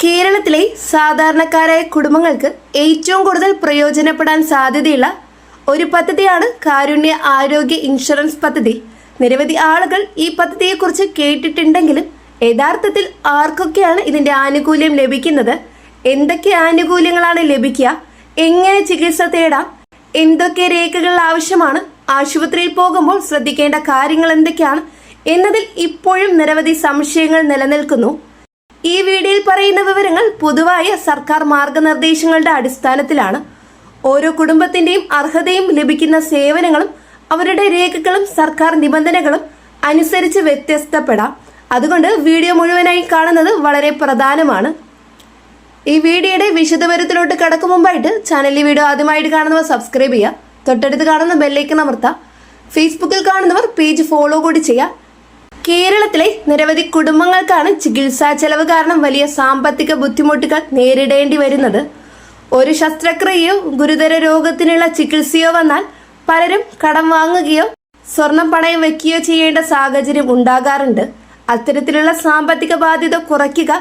കേരളത്തിലെ സാധാരണക്കാരായ കുടുംബങ്ങൾക്ക് ഏറ്റവും കൂടുതൽ പ്രയോജനപ്പെടാൻ സാധ്യതയുള്ള ഒരു പദ്ധതിയാണ് കാരുണ്യ ആരോഗ്യ ഇൻഷുറൻസ് പദ്ധതി. നിരവധി ആളുകൾ ഈ പദ്ധതിയെക്കുറിച്ച് കേട്ടിട്ടുണ്ടെങ്കിലും യഥാർത്ഥത്തിൽ ആർക്കൊക്കെയാണ് ഇതിന്റെ ആനുകൂല്യം ലഭിക്കുന്നത്, എന്തൊക്കെ ആനുകൂല്യങ്ങളാണ് ലഭിക്കുക, എങ്ങനെ ചികിത്സ തേടാം, എന്തൊക്കെ രേഖകൾ ആവശ്യമാണ്, ആശുപത്രിയിൽ പോകുമ്പോൾ ശ്രദ്ധിക്കേണ്ട കാര്യങ്ങൾ എന്തൊക്കെയാണ് എന്നതിൽ ഇപ്പോഴും നിരവധി സംശയങ്ങൾ നിലനിൽക്കുന്നു. ഈ വീഡിയോയിൽ പറയുന്ന വിവരങ്ങൾ പൊതുവായ സർക്കാർ മാർഗനിർദ്ദേശങ്ങളുടെ അടിസ്ഥാനത്തിലാണ്. ഓരോ കുടുംബത്തിന്റെയും അർഹതയും ലഭിക്കുന്ന സേവനങ്ങളും അവരുടെ രേഖകളും സർക്കാർ നിബന്ധനകളും അനുസരിച്ച് വ്യത്യസ്തപ്പെടാം. അതുകൊണ്ട് വീഡിയോ മുഴുവനായി കാണുന്നത് വളരെ പ്രധാനമാണ്. ഈ വീഡിയോയുടെ വിശദവിവരത്തിലോട്ട് കടക്കും മുമ്പായിട്ട് ചാനലിൽ വീഡിയോ ആദ്യമായിട്ട് കാണുന്നവർ സബ്സ്ക്രൈബ് ചെയ്യുക, തൊട്ടടുത്ത് കാണുന്ന ബെല്ലൈക്കൺ അമർത്തുക. ഫേസ്ബുക്കിൽ കാണുന്നവർ പേജ് ഫോളോ കൂടി ചെയ്യുക. കേരളത്തിലെ നിരവധി കുടുംബങ്ങൾക്കാണ് ചികിത്സാ ചെലവ് കാരണം വലിയ സാമ്പത്തിക ബുദ്ധിമുട്ടുകൾ നേരിടേണ്ടി വരുന്നത്. ഒരു ശസ്ത്രക്രിയയോ ഗുരുതര രോഗത്തിനുള്ള ചികിത്സയോ വന്നാൽ പലരും കടം വാങ്ങുകയോ സ്വർണം പണയം വെക്കുകയോ ചെയ്യേണ്ട സാഹചര്യം ഉണ്ടാകാറുണ്ട്. അത്തരത്തിലുള്ള സാമ്പത്തിക ബാധ്യത കുറയ്ക്കുക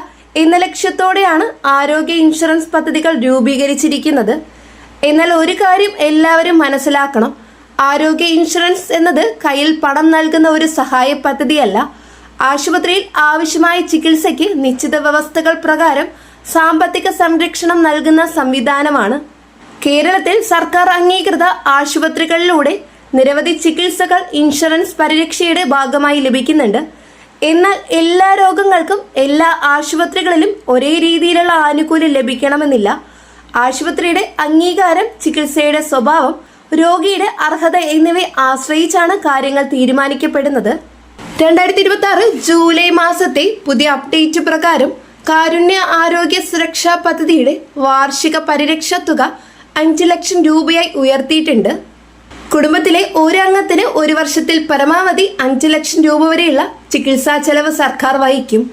എന്ന ലക്ഷ്യത്തോടെയാണ് ആരോഗ്യ ഇൻഷുറൻസ് പദ്ധതികൾ രൂപീകരിച്ചിരിക്കുന്നത്. എന്നാൽ ഒരു കാര്യം എല്ലാവരും മനസ്സിലാക്കണം, ആരോഗ്യ ഇൻഷുറൻസ് എന്നത് കയ്യിൽ പണം നൽകുന്ന ഒരു സഹായ പദ്ധതിയല്ല. ആശുപത്രിയിൽ ആവശ്യമായ ചികിത്സയ്ക്ക് നിശ്ചിത വ്യവസ്ഥകൾ പ്രകാരം സാമ്പത്തിക സംരക്ഷണം നൽകുന്ന സംവിധാനമാണ്. കേരളത്തിൽ സർക്കാർ അംഗീകൃത ആശുപത്രികളിലൂടെ നിരവധി ചികിത്സകൾ ഇൻഷുറൻസ് പരിരക്ഷയുടെ ഭാഗമായി ലഭിക്കുന്നുണ്ട്. എന്നാൽ എല്ലാ രോഗങ്ങൾക്കും എല്ലാ ആശുപത്രികളിലും ഒരേ രീതിയിലുള്ള ആനുകൂല്യം ലഭിക്കണമെന്നില്ല. ആശുപത്രിയുടെ അംഗീകാരം, ചികിത്സയുടെ സ്വഭാവം, രോഗിയുടെ അർഹത എന്നിവയെ ആശ്രയിച്ചാണ് കാര്യങ്ങൾ തീരുമാനിക്കപ്പെടുന്നത്. 2026 ജൂലൈ മാസത്തെ പുതിയ അപ്ഡേറ്റ് പ്രകാരം കാരുണ്യ ആരോഗ്യ സുരക്ഷാ പദ്ധതിയുടെ വാർഷിക പരിരക്ഷ തുക 5 ലക്ഷം രൂപയായി ഉയർത്തിയിട്ടുണ്ട്. കുടുംബത്തിലെ ഒരു അംഗത്തിന് ഒരു വർഷത്തിൽ പരമാവധി 5 ലക്ഷം രൂപ വരെയുള്ള ചികിത്സാ ചെലവ് സർക്കാർ വഹിക്കും.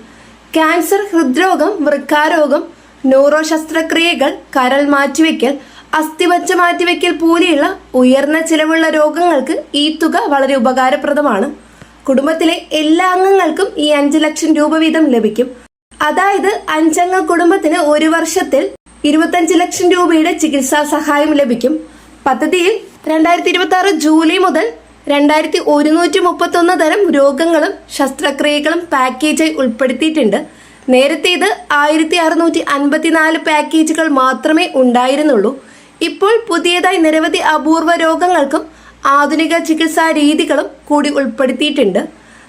ക്യാൻസർ, ഹൃദ്രോഗം, വൃക്കാരോഗം, ന്യൂറോ ശസ്ത്രക്രിയകൾ, കരൾ മാറ്റിവെക്കൽ, അസ്ഥിമജ്ജ മാറ്റിവെക്കൽ പോലെയുള്ള ഉയർന്ന ചിലവുള്ള രോഗങ്ങൾക്ക് ഈ തുക വളരെ ഉപകാരപ്രദമാണ്. കുടുംബത്തിലെ എല്ലാ അംഗങ്ങൾക്കും ഈ 5 ലക്ഷം രൂപ വീതം ലഭിക്കും. അതായത് 5 അംഗ കുടുംബത്തിന് ഒരു വർഷത്തിൽ 25 ലക്ഷം രൂപയുടെ ചികിത്സാ സഹായം ലഭിക്കും. പദ്ധതിയിൽ 2026 ജൂലൈ മുതൽ 2131 തരം രോഗങ്ങളും ശസ്ത്രക്രിയകളും പാക്കേജായി ഉൾപ്പെടുത്തിയിട്ടുണ്ട്. നേരത്തെ ഇത് 1654 പാക്കേജുകൾ മാത്രമേ ഉണ്ടായിരുന്നുള്ളൂ. ഇപ്പോൾ പുതിയതായി നിരവധി അപൂർവ രോഗങ്ങൾക്കും ആധുനിക ചികിത്സാ രീതികളും കൂടി ഉൾപ്പെടുത്തിയിട്ടുണ്ട്.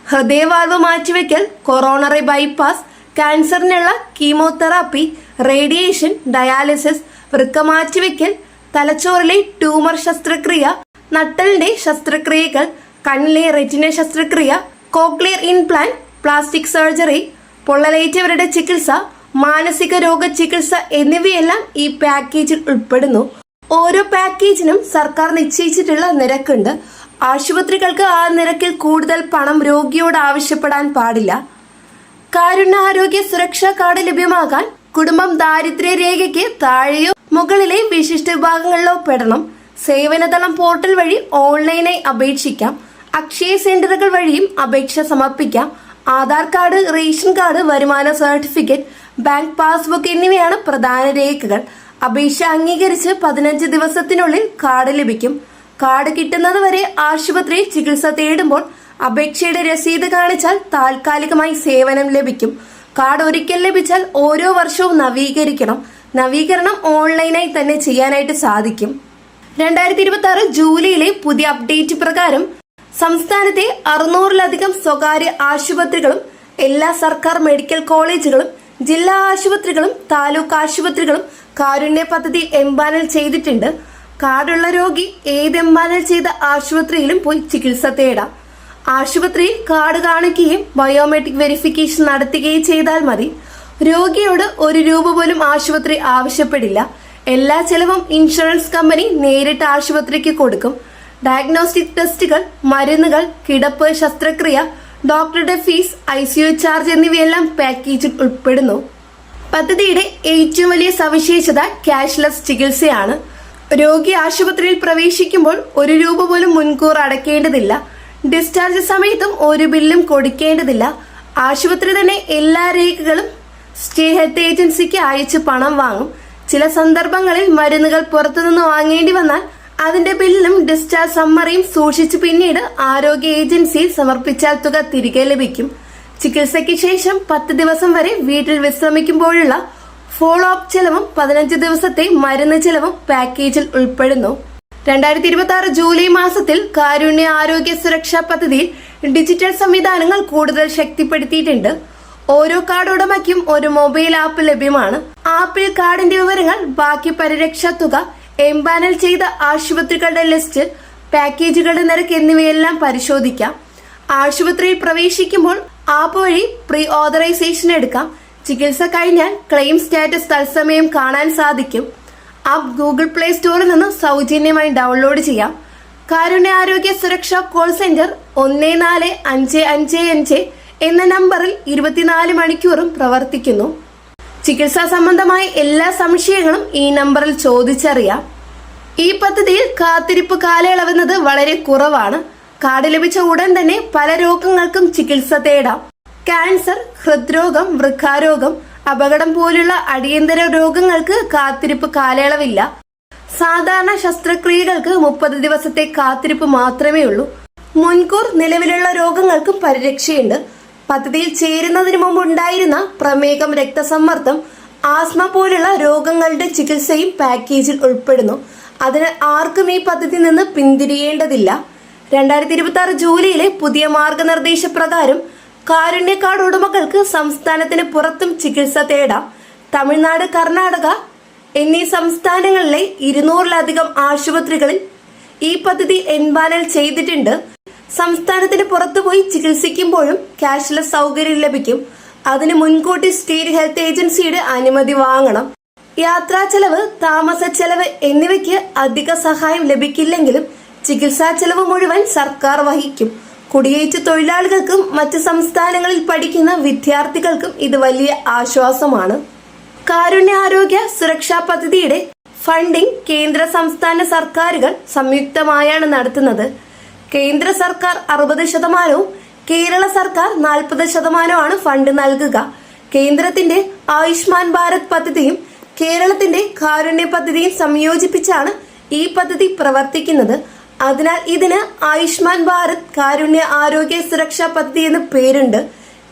ഹൃദയവാൽവ് മാറ്റിവെക്കൽ, കൊറോണറി ബൈപ്പാസ്, ക്യാൻസറിനുള്ള കീമോതെറാപ്പി, റേഡിയേഷൻ, ഡയാലിസിസ്, വൃക്ക മാറ്റിവെക്കൽ, തലച്ചോറിലെ ട്യൂമർ ശസ്ത്രക്രിയ, നട്ടലിന്റെ ശസ്ത്രക്രിയകൾ, കണ്ണിലെ റെറ്റിന ശസ്ത്രക്രിയ, കോക്ലിയർ ഇംപ്ലാന്റ്, പ്ലാസ്റ്റിക് സർജറി, പൊള്ളലേറ്റവരുടെ ചികിത്സ, മാനസിക രോഗ ചികിത്സ എന്നിവയെല്ലാം ഈ പാക്കേജിൽ ഉൾപ്പെടുന്നു. ഓരോ പാക്കേജിനും സർക്കാർ നിശ്ചയിച്ചിട്ടുള്ള നിരക്കുണ്ട്. ആശുപത്രികൾക്ക് ആ നിരക്കിൽ കൂടുതൽ പണം രോഗിയോട് ആവശ്യപ്പെടാൻ പാടില്ല. കാരുണ്യ ആരോഗ്യ സുരക്ഷാ കാർഡ് ലഭ്യമാകാൻ കുടുംബം ദാരിദ്ര്യ രേഖയ്ക്ക് താഴെയോ മുകളിലെ വിശിഷ്ട വിഭാഗങ്ങളിലോ പെടണം. സേവനതളം പോർട്ടൽ വഴി ഓൺലൈനായി അപേക്ഷിക്കാം. അക്ഷയ സെന്ററുകൾ വഴിയും അപേക്ഷ സമർപ്പിക്കാം. ആധാർ കാർഡ്, റേഷൻ കാർഡ്, വരുമാന സർട്ടിഫിക്കറ്റ്, ബാങ്ക് പാസ്ബുക്ക് എന്നിവയാണ് പ്രധാന രേഖകൾ. അപേക്ഷ അംഗീകരിച്ച് 15 ദിവസത്തിനുള്ളിൽ കാർഡ് ലഭിക്കും. കാർഡ് കിട്ടുന്നത് വരെ ആശുപത്രിയിൽ ചികിത്സ തേടുമ്പോൾ അപേക്ഷയുടെ രസീത് കാണിച്ചാൽ താൽക്കാലികമായി സേവനം ലഭിക്കും. കാർഡ് ഒരിക്കൽ ലഭിച്ചാൽ ഓരോ വർഷവും നവീകരിക്കണം. നവീകരണം ഓൺലൈനായി തന്നെ ചെയ്യാനായിട്ട് സാധിക്കും. 2026 ജൂലൈയിലെ പുതിയ അപ്ഡേറ്റ് പ്രകാരം സംസ്ഥാനത്തെ 600-ലധികം സ്വകാര്യ ആശുപത്രികളും എല്ലാ സർക്കാർ മെഡിക്കൽ കോളേജുകളും ജില്ലാ ആശുപത്രികളും താലൂക്ക് ആശുപത്രികളും കാരുണ്യ പദ്ധതി എംപാനൽ ചെയ്തിട്ടുണ്ട്. കാർഡുള്ള രോഗി ഏത് എംപാനൽ ചെയ്ത ആശുപത്രിയിലും പോയി ചികിത്സ തേടാം. ആശുപത്രിയിൽ കാർഡ് കാണിക്കുകയും ബയോമെട്രിക് വെരിഫിക്കേഷൻ നടത്തുകയും ചെയ്താൽ മതി. രോഗിയോട് 1 രൂപ പോലും ആശുപത്രി ആവശ്യപ്പെടില്ല. എല്ലാ ചെലവും ഇൻഷുറൻസ് കമ്പനി നേരിട്ട് ആശുപത്രിക്ക് കൊടുക്കും. ഡയഗ്നോസ്റ്റിക് ടെസ്റ്റുകൾ, മരുന്നുകൾ, കിടപ്പ്, ശസ്ത്രക്രിയ, ഡോക്ടറുടെ ഫീസ്, ICU ചാർജ് എന്നിവയെല്ലാം പാക്കേജിൽ ഉൾപ്പെടുന്നു. പദ്ധതിയുടെ ഏറ്റവും വലിയ സവിശേഷത ക്യാഷ്ലെസ് ചികിത്സയാണ്. രോഗി ആശുപത്രിയിൽ പ്രവേശിക്കുമ്പോൾ 1 രൂപ പോലും മുൻകൂർ അടയ്ക്കേണ്ടതില്ല. ഡിസ്ചാർജ് സമയത്തും ഒരു ബില്ലും കൊടുക്കേണ്ടതില്ല. ആശുപത്രി തന്നെ എല്ലാ രേഖകളും സ്റ്റേറ്റ് ഹെൽത്ത് ഏജൻസിക്ക് അയച്ച് പണം വാങ്ങും. ചില സന്ദർഭങ്ങളിൽ മരുന്നുകൾ പുറത്തുനിന്ന് വാങ്ങേണ്ടി വന്നാൽ അതിന്റെ ബില്ലും ഡിസ്ചാർജ് സമ്മറിയും സൂക്ഷിച്ച് പിന്നീട് ആരോഗ്യ ഏജൻസിയിൽ സമർപ്പിച്ചാൽ തുക തിരികെ ലഭിക്കും. ചികിത്സയ്ക്ക് ശേഷം 10 ദിവസം വരെ വീട്ടിൽ വിശ്രമിക്കുമ്പോഴുള്ള ഫോളോ അപ്പ് ചെലവും 15 ദിവസത്തെ മരുന്ന് ചെലവും പാക്കേജിൽ ഉൾപ്പെടുന്നു. 2026 ജൂലൈ മാസത്തിൽ കാരുണ്യ ആരോഗ്യ സുരക്ഷാ പദ്ധതിയിൽ ഡിജിറ്റൽ സംവിധാനങ്ങൾ കൂടുതൽ ശക്തിപ്പെടുത്തിയിട്ടുണ്ട്. ഓരോ കാർഡ് ഉടമയ്ക്കും ഒരു മൊബൈൽ ആപ്പ് ലഭ്യമാണ്. ആപ്പിൽ കാർഡിന്റെ വിവരങ്ങൾ, ബാക്കി പരിരക്ഷാ തുക, എംപാനൽ ചെയ്ത ആശുപത്രികളുടെ ലിസ്റ്റ്, പാക്കേജുകളുടെ നിരക്ക് എന്നിവയെല്ലാം പരിശോധിക്കാം. ആശുപത്രിയിൽ പ്രവേശിക്കുമ്പോൾ ആപ്പ് വഴി പ്രീ ഓതറൈസേഷൻ എടുക്കാം. ചികിത്സ കഴിഞ്ഞാൽ ക്ലെയിം സ്റ്റാറ്റസ് തത്സമയം കാണാൻ സാധിക്കും. ആപ്പ് ഗൂഗിൾ പ്ലേ സ്റ്റോറിൽ നിന്ന് സൗജന്യമായി ഡൗൺലോഡ് ചെയ്യാം. കാരുണ്യ ആരോഗ്യ സുരക്ഷാ കോൾ സെന്റർ 14555 എന്ന നമ്പറിൽ 24 മണിക്കൂറും പ്രവർത്തിക്കുന്നു. ചികിത്സാ സംബന്ധമായ എല്ലാ സംശയങ്ങളും ഈ നമ്പറിൽ ചോദിച്ചറിയാം. ഈ പദ്ധതിയിൽ കാത്തിരിപ്പ് കാലയളവെന്നത് വളരെ കുറവാണ്. കാർഡ് ലഭിച്ച ഉടൻ തന്നെ പല രോഗങ്ങൾക്കും ചികിത്സ തേടാം. ക്യാൻസർ, ഹൃദ്രോഗം, വൃക്കാരോഗം, അപകടം പോലുള്ള അടിയന്തര രോഗങ്ങൾക്ക് കാത്തിരിപ്പ് കാലയളവില്ല. സാധാരണ ശസ്ത്രക്രിയകൾക്ക് 30 ദിവസത്തെ കാത്തിരിപ്പ് മാത്രമേ ഉള്ളൂ. മുൻകൂർ നിലവിലുള്ള രോഗങ്ങൾക്കും പരിരക്ഷയുണ്ട്. പദ്ധതിയിൽ ചേരുന്നതിന് മുമ്പ് ഉണ്ടായിരുന്ന പ്രമേഹം, രക്തസമ്മർദ്ദം, ആസ്മ പോലുള്ള രോഗങ്ങളുടെ ചികിത്സയും പാക്കേജിൽ ഉൾപ്പെടുന്നു. അതിനാൽ ആർക്കും ഈ പദ്ധതിയിൽ നിന്ന് പിന്തിരിയേണ്ടതില്ല. 2026 ജൂലൈയിലെ പുതിയ മാർഗനിർദ്ദേശ പ്രകാരം കാരുണ്യ കാർഡ് ഉടമകൾക്ക് സംസ്ഥാനത്തിന് പുറത്തും ചികിത്സ തേടാം. തമിഴ്നാട്, കർണാടക എന്നീ സംസ്ഥാനങ്ങളിലെ 200-ലധികം ആശുപത്രികളിൽ ഈ പദ്ധതി എൻപാനൽ ചെയ്തിട്ടുണ്ട്. സംസ്ഥാനത്തിന് പുറത്തുപോയി ചികിത്സിക്കുമ്പോഴും ക്യാഷ്ലെസ് സൗകര്യം ലഭിക്കും. അതിന് മുൻകൂട്ടി സ്റ്റേറ്റ് ഹെൽത്ത് ഏജൻസിയുടെ അനുമതി വാങ്ങണം. യാത്രാ ചെലവ്, താമസ ചെലവ് എന്നിവയ്ക്ക് അധിക സഹായം ലഭിക്കില്ലെങ്കിലും ചികിത്സാ ചെലവ് മുഴുവൻ സർക്കാർ വഹിക്കും. കുടിയേറ്റ തൊഴിലാളികൾക്കും മറ്റ് സംസ്ഥാനങ്ങളിൽ പഠിക്കുന്ന വിദ്യാർത്ഥികൾക്കും ഇത് വലിയ ആശ്വാസമാണ്. കാരുണ്യ ആരോഗ്യ സുരക്ഷാ പദ്ധതിയുടെ ഫണ്ടിംഗ് കേന്ദ്ര സംസ്ഥാന സർക്കാരുകൾ സംയുക്തമായാണ് നടത്തുന്നത്. കേന്ദ്ര സർക്കാർ 60%, കേരള സർക്കാർ 40%ആണ് ഫണ്ട് നൽകുക. കേന്ദ്രത്തിന്റെ ആയുഷ്മാൻ ഭാരത് പദ്ധതിയും കേരളത്തിന്റെ കാരുണ്യ പദ്ധതിയും സംയോജിപ്പിച്ചാണ് ഈ പദ്ധതി പ്രവർത്തിക്കുന്നത്. അതിനാൽ ഇതിന് ആയുഷ്മാൻ ഭാരത് കാരുണ്യ ആരോഗ്യ സുരക്ഷാ പദ്ധതി എന്ന് പേരുണ്ട്.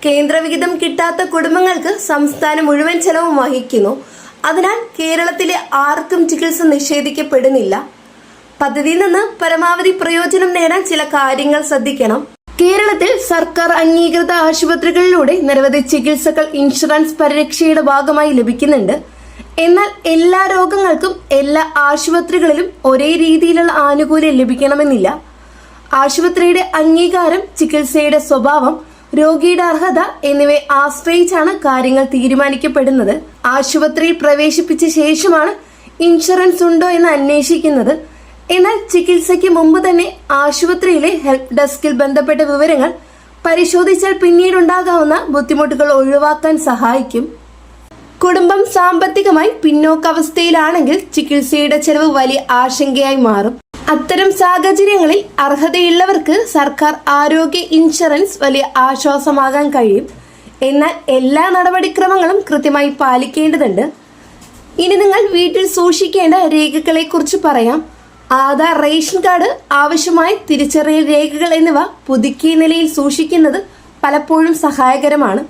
കേന്ദ്രവിഹിതം കിട്ടാത്ത കുടുംബങ്ങൾക്ക് സംസ്ഥാനം മുഴുവൻ ചെലവും വഹിക്കുന്നു. അതിനാൽ കേരളത്തിലെ ആർക്കും ചികിത്സ നിഷേധിക്കപ്പെടുന്നില്ല. പദ്ധതിയിൽ നിന്ന് പരമാവധി പ്രയോജനം നേടാൻ ചില കാര്യങ്ങൾ ശ്രദ്ധിക്കണം. കേരളത്തിൽ സർക്കാർ അംഗീകൃത ആശുപത്രികളിലൂടെ നിരവധി ചികിത്സകൾ ഇൻഷുറൻസ് പരിരക്ഷയുടെ ഭാഗമായി ലഭിക്കുന്നുണ്ട്. എന്നാൽ എല്ലാ രോഗങ്ങൾക്കും എല്ലാ ആശുപത്രികളിലും ഒരേ രീതിയിലുള്ള ആനുകൂല്യം ലഭിക്കണമെന്നില്ല. ആശുപത്രിയുടെ അംഗീകാരം, ചികിത്സയുടെ സ്വഭാവം, രോഗിയുടെ അർഹത എന്നിവയെ ആശ്രയിച്ചാണ് കാര്യങ്ങൾ തീരുമാനിക്കപ്പെടുന്നത്. ആശുപത്രിയിൽ പ്രവേശിപ്പിച്ച ശേഷമാണ് ഇൻഷുറൻസ് ഉണ്ടോ എന്ന് അന്വേഷിക്കുന്നത്. എന്നാൽ ചികിത്സയ്ക്ക് മുമ്പ് തന്നെ ആശുപത്രിയിലെ ഹെൽപ്പ് ഡെസ്കിൽ ബന്ധപ്പെട്ട വിവരങ്ങൾ പരിശോധിച്ചാൽ പിന്നീടുണ്ടാകാവുന്ന ബുദ്ധിമുട്ടുകൾ ഒഴിവാക്കാൻ സഹായിക്കും. കുടുംബം സാമ്പത്തികമായി പിന്നോക്കാവസ്ഥയിലാണെങ്കിൽ ചികിത്സയുടെ ചെലവ് വലിയ ആശങ്കയായി മാറും. അത്തരം സാഹചര്യങ്ങളിൽ അർഹതയുള്ളവർക്ക് സർക്കാർ ആരോഗ്യ ഇൻഷുറൻസ് വലിയ ആശ്വാസമാകാൻ കഴിയും. എന്നാൽ എല്ലാ നടപടിക്രമങ്ങളും കൃത്യമായി പാലിക്കേണ്ടതുണ്ട്. ഇനി നിങ്ങൾ വീട്ടിൽ സൂക്ഷിക്കേണ്ട രേഖകളെ കുറിച്ച് പറയാം. ആധാർ, റേഷൻ കാർഡ്, ആവശ്യമായ തിരിച്ചറിയൽ രേഖകൾ എന്നിവ പുതുക്കിയ നിലയിൽ സൂക്ഷിക്കുന്നത് പലപ്പോഴും സഹായകരമാണ്.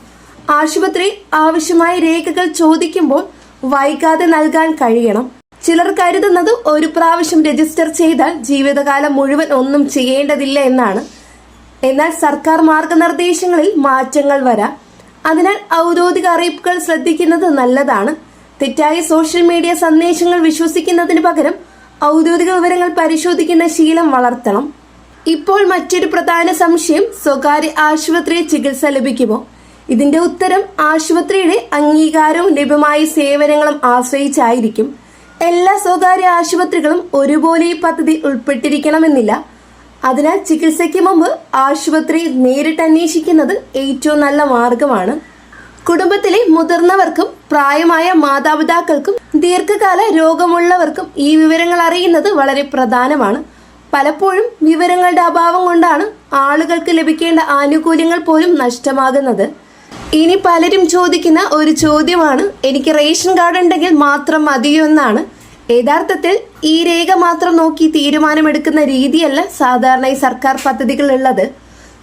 ആശുപത്രി ആവശ്യമായ രേഖകൾ ചോദിക്കുമ്പോൾ വൈകാതെ നൽകാൻ കഴിയണം. ചിലർ കരുതുന്നത് ഒരു പ്രാവശ്യം രജിസ്റ്റർ ചെയ്താൽ ജീവിതകാലം മുഴുവൻ ഒന്നും ചെയ്യേണ്ടതില്ല എന്നാണ്. എന്നാൽ സർക്കാർ മാർഗനിർദ്ദേശങ്ങളിൽ മാറ്റങ്ങൾ വരാം. അതിനാൽ ഔദ്യോഗിക അറിയിപ്പുകൾ ശ്രദ്ധിക്കുന്നത് നല്ലതാണ്. തെറ്റായ സോഷ്യൽ മീഡിയ സന്ദേശങ്ങൾ വിശ്വസിക്കുന്നതിന് പകരം ഔദ്യോഗിക വിവരങ്ങൾ പരിശോധിക്കുന്ന ശീലം വളർത്തണം. ഇപ്പോൾ മറ്റൊരു പ്രധാന സംശയം, സ്വകാര്യ ആശുപത്രിയിൽ ചികിത്സ ലഭിക്കുമോ? ഇതിന്റെ ഉത്തരം ആശുപത്രിയുടെ അംഗീകാരവും ലഭ്യമായ സേവനങ്ങളും ആശ്രയിച്ചായിരിക്കും. എല്ലാ സ്വകാര്യ ആശുപത്രികളും ഒരുപോലെ ഈ പദ്ധതി ഉൾപ്പെട്ടിരിക്കണമെന്നില്ല. അതിനാൽ ചികിത്സയ്ക്ക് മുമ്പ് ആശുപത്രിയിൽ നേരിട്ട് അന്വേഷിക്കുന്നത് ഏറ്റവും നല്ല മാർഗമാണ്. കുടുംബത്തിലെ മുതിർന്നവർക്കും പ്രായമായ മാതാപിതാക്കൾക്കും ദീർഘകാല രോഗമുള്ളവർക്കും ഈ വിവരങ്ങൾ അറിയുന്നത് വളരെ പ്രധാനമാണ്. പലപ്പോഴും വിവരങ്ങളുടെ അഭാവം കൊണ്ടാണ് ആളുകൾക്ക് ലഭിക്കേണ്ട ആനുകൂല്യങ്ങൾ പോലും നഷ്ടമാകുന്നത്. ഇനി പലരും ചോദിക്കുന്ന ഒരു ചോദ്യമാണ്, എനിക്ക് റേഷൻ കാർഡ് ഉണ്ടെങ്കിൽ മാത്രം മതിയോ എന്നാണ്. യഥാർത്ഥത്തിൽ ഈ രേഖ മാത്രം നോക്കി തീരുമാനമെടുക്കുന്ന രീതിയല്ല സാധാരണ ഈ സർക്കാർ പദ്ധതികളുള്ളത്.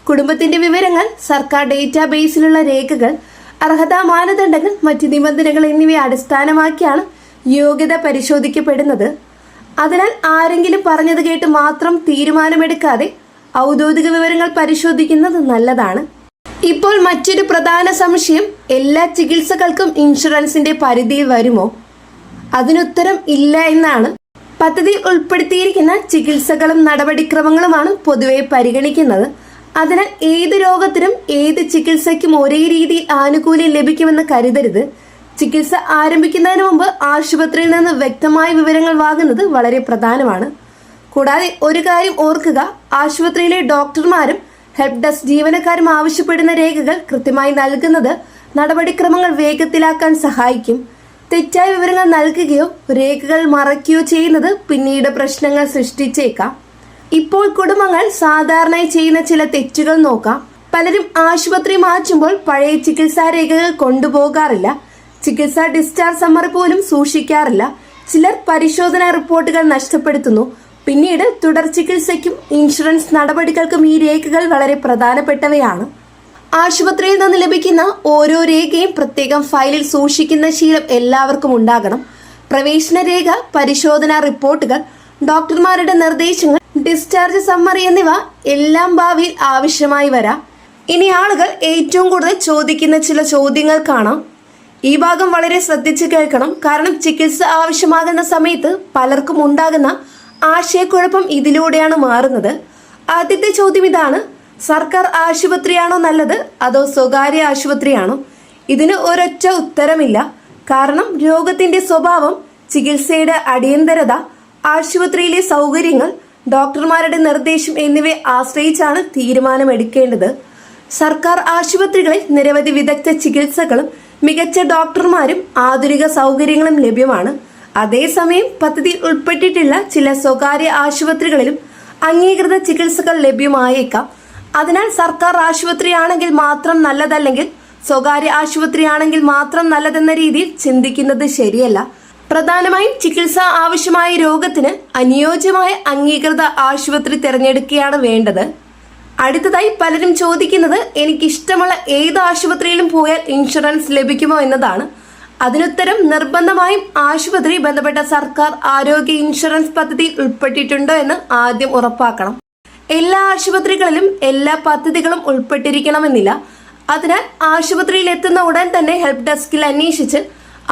കുടുംബത്തിന്റെ വിവരങ്ങൾ, സർക്കാർ ഡേറ്റാബേസിലുള്ള രേഖകൾ, അർഹതാ മാനദണ്ഡങ്ങൾ, മറ്റ് നിബന്ധനകൾ എന്നിവയെ അടിസ്ഥാനമാക്കിയാണ് യോഗ്യത പരിശോധിക്കപ്പെടുന്നത്. അതിനാൽ ആരെങ്കിലും പറഞ്ഞത് കേട്ട് മാത്രം തീരുമാനമെടുക്കാതെ ഔദ്യോഗിക വിവരങ്ങൾ പരിശോധിക്കുന്നത് നല്ലതാണ്. ഇപ്പോൾ മറ്റൊരു പ്രധാന സംശയം, എല്ലാ ചികിത്സകൾക്കും ഇൻഷുറൻസിന്റെ പരിധിയിൽ വരുമോ? അതിനുത്തരം ഇല്ല എന്നാണ്. പദ്ധതി ഉൾപ്പെടുത്തിയിരിക്കുന്ന ചികിത്സകളും നടപടിക്രമങ്ങളുമാണ് പൊതുവെ പരിഗണിക്കുന്നത്. അതിനാൽ ഏത് രോഗത്തിനും ഏത് ചികിത്സയ്ക്കും ഒരേ രീതിയിൽ ആനുകൂല്യം ലഭിക്കുമെന്ന് കരുതരുത്. ചികിത്സ ആരംഭിക്കുന്നതിന് മുമ്പ് ആശുപത്രിയിൽ നിന്ന് വ്യക്തമായ വിവരങ്ങൾ വാങ്ങുന്നത് വളരെ പ്രധാനമാണ്. കൂടാതെ ഒരു കാര്യം ഓർക്കുക, ആശുപത്രിയിലെ ഡോക്ടർമാരും ഹെൽപ്പ് ഡെസ്ക് ജീവനക്കാരും ആവശ്യപ്പെടുന്ന രേഖകൾ കൃത്യമായി നൽകുന്നത് നടപടിക്രമങ്ങൾ വേഗത്തിലാക്കാൻ സഹായിക്കും. തെറ്റായ വിവരങ്ങൾ നൽകുകയോ രേഖകൾ മറയ്ക്കുകയോ ചെയ്യുന്നത് പിന്നീട് പ്രശ്നങ്ങൾ സൃഷ്ടിച്ചേക്കാം. ഇപ്പോൾ കുടുംബങ്ങൾ സാധാരണയായി ചെയ്യുന്ന ചില തെറ്റുകൾ നോക്കാം. പലരും ആശുപത്രി മാറ്റുമ്പോൾ പഴയ ചികിത്സാ രേഖകൾ കൊണ്ടുപോകാറില്ല. ചികിത്സാ ഡിസ്ചാർജ് സമ്മറി പോലും സൂക്ഷിക്കാറില്ല. ചിലർ പരിശോധനാ റിപ്പോർട്ടുകൾ നഷ്ടപ്പെടുത്തുന്നു. പിന്നീട് തുടർ ചികിത്സയ്ക്കും ഇൻഷുറൻസ് നടപടികൾക്കും ഈ രേഖകൾ വളരെ പ്രധാനപ്പെട്ടവയാണ്. ആശുപത്രിയിൽ നിന്ന് ലഭിക്കുന്ന ഓരോ രേഖയും പ്രത്യേകം ഫയലിൽ സൂക്ഷിക്കുന്ന ശീലം എല്ലാവർക്കും ഉണ്ടാകണം. പ്രവേശന രേഖ, പരിശോധനാ റിപ്പോർട്ടുകൾ, ഡോക്ടർമാരുടെ നിർദ്ദേശങ്ങൾ, ഡിസ്ചാർജ് സമ്മറി എന്നിവ എല്ലാം ഭാവിയിൽ ആവശ്യമായി വരാം. ഇനി ആളുകൾ ഏറ്റവും കൂടുതൽ ചോദിക്കുന്ന ചില ചോദ്യങ്ങൾ കാണാം. ഈ ഭാഗം വളരെ ശ്രദ്ധിച്ച് കേൾക്കണം. കാരണം ചികിത്സ ആവശ്യമാകുന്ന സമയത്ത് പലർക്കും ഉണ്ടാകുന്ന ആശയക്കുഴപ്പം ഇതിലൂടെയാണ് മാറുന്നത്. ആദ്യത്തെ ചോദ്യം ഇതാണ്, സർക്കാർ ആശുപത്രിയാണോ നല്ലത് അതോ സ്വകാര്യ ആശുപത്രിയാണോ? ഇതിന് ഒരൊറ്റ ഉത്തരമില്ല. കാരണം രോഗത്തിന്റെ സ്വഭാവം, ചികിത്സയുടെ അടിയന്തരത, ആശുപത്രിയിലെ സൗകര്യങ്ങൾ, ഡോക്ടർമാരുടെ നിർദ്ദേശം എന്നിവയെ ആശ്രയിച്ചാണ് തീരുമാനമെടുക്കേണ്ടത്. സർക്കാർ ആശുപത്രികളിൽ നിരവധി വിദഗ്ധ ചികിത്സകളും മികച്ച ഡോക്ടർമാരും ആധുനിക സൗകര്യങ്ങളും ലഭ്യമാണ്. അതേസമയം പദ്ധതിയിൽ ഉൾപ്പെട്ടിട്ടുള്ള ചില സ്വകാര്യ ആശുപത്രികളിലും അംഗീകൃത ചികിത്സകൾ ലഭ്യമായേക്കാം. അതിനാൽ സർക്കാർ ആശുപത്രിയാണെങ്കിൽ മാത്രം നല്ലതല്ലെങ്കിൽ സ്വകാര്യ ആശുപത്രിയാണെങ്കിൽ മാത്രം നല്ലതെന്ന രീതിയിൽ ചിന്തിക്കുന്നത് ശരിയല്ല. പ്രധാനമായും ചികിത്സ ആവശ്യമായ രോഗത്തിന് അനുയോജ്യമായ അംഗീകൃത ആശുപത്രി തിരഞ്ഞെടുക്കുകയാണ് വേണ്ടത്. അടുത്തതായി പലരും ചോദിക്കുന്നത്, എനിക്കിഷ്ടമുള്ള ഏത് ആശുപത്രിയിലും പോയാൽ ഇൻഷുറൻസ് ലഭിക്കുമോ എന്നതാണ്. അതിനുത്തരം നിർബന്ധമായും ആശുപത്രി ബന്ധപ്പെട്ട സർക്കാർ ആരോഗ്യ ഇൻഷുറൻസ് പദ്ധതിയിൽ ഉൾപ്പെട്ടിട്ടുണ്ടോ എന്ന് ആദ്യം ഉറപ്പാക്കണം. എല്ലാ ആശുപത്രികളിലും എല്ലാ പദ്ധതികളും ഉൾപ്പെട്ടിരിക്കണമെന്നില്ല. അതിനാൽ ആശുപത്രിയിൽ എത്തുന്ന ഉടൻ തന്നെ ഹെൽപ്പ് ഡെസ്കിൽ അന്വേഷിച്ച്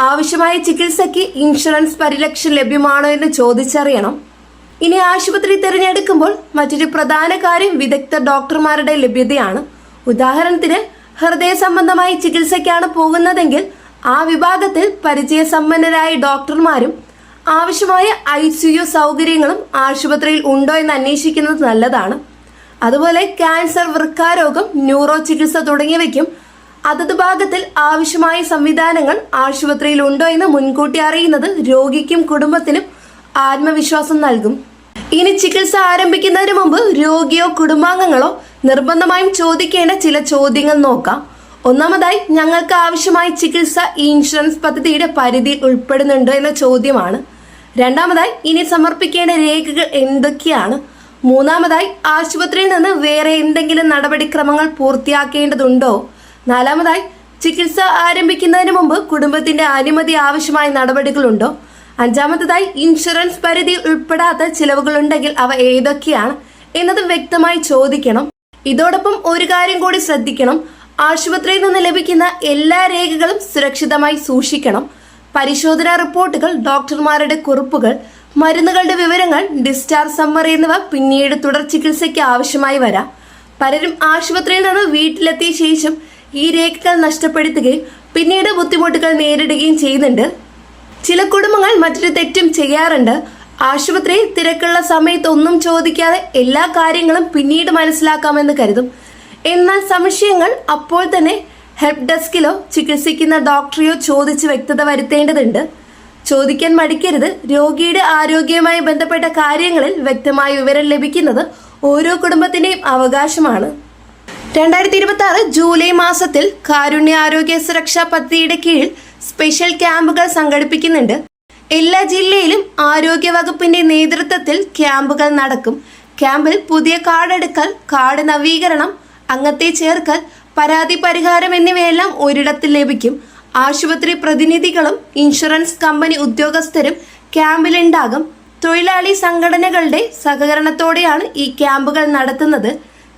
ആവശ്യമായ ചികിത്സയ്ക്ക് ഇൻഷുറൻസ് പരിരക്ഷ ലഭ്യമാണോ എന്ന് ചോദിച്ചറിയണം. ഇനി ആശുപത്രി തിരഞ്ഞെടുക്കുമ്പോൾ മറ്റൊരു പ്രധാന കാര്യം വിദഗ്ധ ഡോക്ടർമാരുടെ ലഭ്യതയാണ്. ഉദാഹരണത്തിന് ഹൃദയ സംബന്ധമായ ചികിത്സയ്ക്കാണ് പോകുന്നതെങ്കിൽ ആ വിഭാഗത്തിൽ പരിചയസമ്പന്നരായ ഡോക്ടർമാരും ആവശ്യമായ ICU സൗകര്യങ്ങളും ആശുപത്രിയിൽ ഉണ്ടോ എന്ന് അന്വേഷിക്കുന്നത് നല്ലതാണ്. അതുപോലെ ക്യാൻസർ, വൃക്കാരോഗം, ന്യൂറോ ചികിത്സ തുടങ്ങിയവയ്ക്കും അതത് ഭാഗത്തിൽ ആവശ്യമായ സംവിധാനങ്ങൾ ആശുപത്രിയിൽ ഉണ്ടോ എന്ന് മുൻകൂട്ടി അറിയുന്നത് രോഗിക്കും കുടുംബത്തിനും ആത്മവിശ്വാസം നൽകും. ഇനി ചികിത്സ ആരംഭിക്കുന്നതിന് മുമ്പ് രോഗിയോ കുടുംബാംഗങ്ങളോ നിർബന്ധമായും ചോദിക്കേണ്ട ചില ചോദ്യങ്ങൾ നോക്കാം. ഒന്നാമതായി, ഞങ്ങൾക്ക് ആവശ്യമായ ചികിത്സ ഈ ഇൻഷുറൻസ് പദ്ധതിയുടെ പരിധിയിൽ ഉൾപ്പെടുന്നുണ്ടോ എന്ന ചോദ്യമാണ്. രണ്ടാമതായി, ഇനി സമർപ്പിക്കേണ്ട രേഖകൾ എന്തൊക്കെയാണ്? മൂന്നാമതായി, ആശുപത്രിയിൽ നിന്ന് വേറെ എന്തെങ്കിലും നടപടിക്രമങ്ങൾ പൂർത്തിയാക്കേണ്ടതുണ്ടോ? നാലാമതായി, ചികിത്സ ആരംഭിക്കുന്നതിന് മുമ്പ് കുടുംബത്തിന്റെ അനുമതി ആവശ്യമായ നടപടികളുണ്ടോ? അഞ്ചാമതായി, ഇൻഷുറൻസ് പരിധിയിൽ ഉൾപ്പെടാത്ത ചിലവുകൾ ഉണ്ടെങ്കിൽ അവ ഏതൊക്കെയാണ് എന്നത് വ്യക്തമായി ചോദിക്കണം. ഇതോടൊപ്പം ഒരു കാര്യം കൂടി ശ്രദ്ധിക്കണം, ആശുപത്രിയിൽ നിന്ന് ലഭിക്കുന്ന എല്ലാ രേഖകളും സുരക്ഷിതമായി സൂക്ഷിക്കണം. പരിശോധനാ റിപ്പോർട്ടുകൾ, ഡോക്ടർമാരുടെ കുറിപ്പുകൾ, മരുന്നുകളുടെ വിവരങ്ങൾ, ഡിസ്ചാർജ് സമ്മറി എന്നിവ പിന്നീട് തുടർ ചികിത്സയ്ക്ക് ആവശ്യമായി വരാം. പലരും ആശുപത്രിയിൽ നിന്ന് വീട്ടിലെത്തിയ ശേഷം ഈ രേഖകൾ നഷ്ടപ്പെടുത്തുകയും പിന്നീട് ബുദ്ധിമുട്ടുകൾ നേരിടുകയും ചെയ്യുന്നുണ്ട്. ചില കുടുംബങ്ങൾ മറ്റൊരു തെറ്റും ചെയ്യാറുണ്ട്. ആശുപത്രിയിൽ തിരക്കുള്ള സമയത്ത് ഒന്നും ചോദിക്കാതെ എല്ലാ കാര്യങ്ങളും പിന്നീട് മനസ്സിലാക്കാമെന്ന് കരുതും. എന്നാൽ സംശയങ്ങൾ അപ്പോൾ തന്നെ ഹെൽപ്പ് ഡെസ്കിലോ ചികിത്സിക്കുന്ന ഡോക്ടറെയോ ചോദിച്ച് വ്യക്തത വരുത്തേണ്ടതുണ്ട്. ചോദിക്കാൻ മടിക്കരുത്. രോഗിയുടെ ആരോഗ്യവുമായി ബന്ധപ്പെട്ട കാര്യങ്ങളിൽ വ്യക്തമായ വിവരം ലഭിക്കുന്നത് ഓരോ കുടുംബത്തിന്റെയും അവകാശമാണ്. 2026 ജൂലൈ മാസത്തിൽ കാരുണ്യ ആരോഗ്യ സുരക്ഷാ പദ്ധതിയുടെ കീഴിൽ സ്പെഷ്യൽ ക്യാമ്പുകൾ സംഘടിപ്പിക്കുന്നുണ്ട്. എല്ലാ ജില്ലയിലും ആരോഗ്യ വകുപ്പിന്റെ നേതൃത്വത്തിൽ ക്യാമ്പുകൾ നടക്കും. ക്യാമ്പിൽ പുതിയ കാർഡ് എടുക്കൽ, കാർഡ് നവീകരണം, അംഗത്തെ ചേർക്കൽ, പരാതി പരിഹാരം എന്നിവയെല്ലാം ഒരിടത്തിൽ ലഭിക്കും. ആശുപത്രി പ്രതിനിധികളും ഇൻഷുറൻസ് കമ്പനി ഉദ്യോഗസ്ഥരും ക്യാമ്പിലുണ്ടാകും. തൊഴിലാളി സംഘടനകളുടെ സഹകരണത്തോടെയാണ് ഈ ക്യാമ്പുകൾ നടത്തുന്നത്.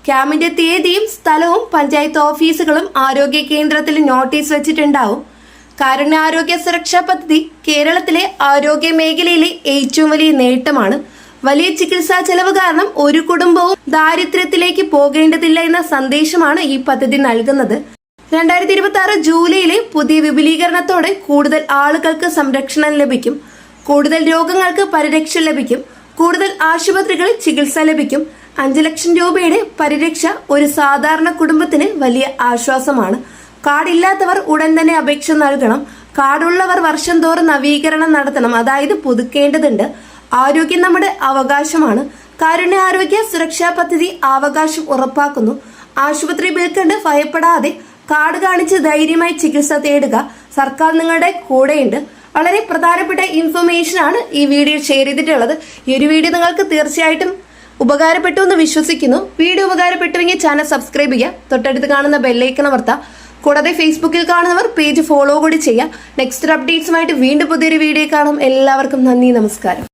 ക്യാമ്പിന്റെ തീയതിയും സ്ഥലവും പഞ്ചായത്ത് ഓഫീസുകളും ആരോഗ്യ കേന്ദ്രത്തിൽ നോട്ടീസ് വെച്ചിട്ടുണ്ടാവും. കാരുണ്യ ആരോഗ്യ സുരക്ഷാ പദ്ധതി കേരളത്തിലെ ആരോഗ്യ മേഖലയിലെ ഏറ്റവും വലിയ നേട്ടമാണ്. വലിയ ചികിത്സാ ചെലവ് കാരണം ഒരു കുടുംബവും ദാരിദ്ര്യത്തിലേക്ക് പോകേണ്ടതില്ല എന്ന സന്ദേശമാണ് ഈ പദ്ധതി നൽകുന്നത്. 2026 ജൂലൈയിലെ പുതിയ വിപുലീകരണത്തോടെ കൂടുതൽ ആളുകൾക്ക് സംരക്ഷണം ലഭിക്കും. കൂടുതൽ രോഗങ്ങൾക്ക് പരിരക്ഷ ലഭിക്കും. കൂടുതൽ ആശുപത്രികളിൽ ചികിത്സ ലഭിക്കും. 5 ലക്ഷം രൂപയുടെ പരിരക്ഷ ഒരു സാധാരണ കുടുംബത്തിന് വലിയ ആശ്വാസമാണ്. കാർഡില്ലാത്തവർ ഉടൻ തന്നെ അപേക്ഷ നൽകണം. കാർഡുള്ളവർ വർഷം തോറും നവീകരണം നടത്തണം, അതായത് പുതുക്കേണ്ടതുണ്ട്. ആരോഗ്യം നമ്മുടെ അവകാശമാണ്. കാരുണ്യ ആരോഗ്യ സുരക്ഷാ പദ്ധതി അവകാശം ഉറപ്പാക്കുന്നു. ആശുപത്രി ബിൽ കണ്ട് ഭയപ്പെടാതെ കാർഡ് കാണിച്ച് ധൈര്യമായി ചികിത്സ തേടുക. സർക്കാർ നിങ്ങളുടെ കൂടെയുണ്ട്. വളരെ പ്രധാനപ്പെട്ട ഇൻഫർമേഷൻ ആണ് ഈ വീഡിയോ ഷെയർ ചെയ്തിട്ടുള്ളത്. ഈ ഒരു വീഡിയോ നിങ്ങൾക്ക് തീർച്ചയായിട്ടും ഉപകാരപ്പെട്ടു എന്ന് വിശ്വസിക്കുന്നു. വീഡിയോ ഉപകാരപ്പെട്ടുവെങ്കിൽ ചാനൽ സബ്സ്ക്രൈബ് ചെയ്യുക. തൊട്ടടുത്ത് കാണുന്ന ബെല്ലൈക്കൺ അമർത്തുക. കൂടാതെ ഫേസ്ബുക്കിൽ കാണുന്നവർ പേജ് ഫോളോ കൂടി ചെയ്യുക. നെക്സ്റ്റ് അപ്ഡേറ്റ്സുമായിട്ട് വീണ്ടും പുതിയൊരു വീഡിയോ കാണാം. എല്ലാവർക്കും നന്ദി, നമസ്കാരം.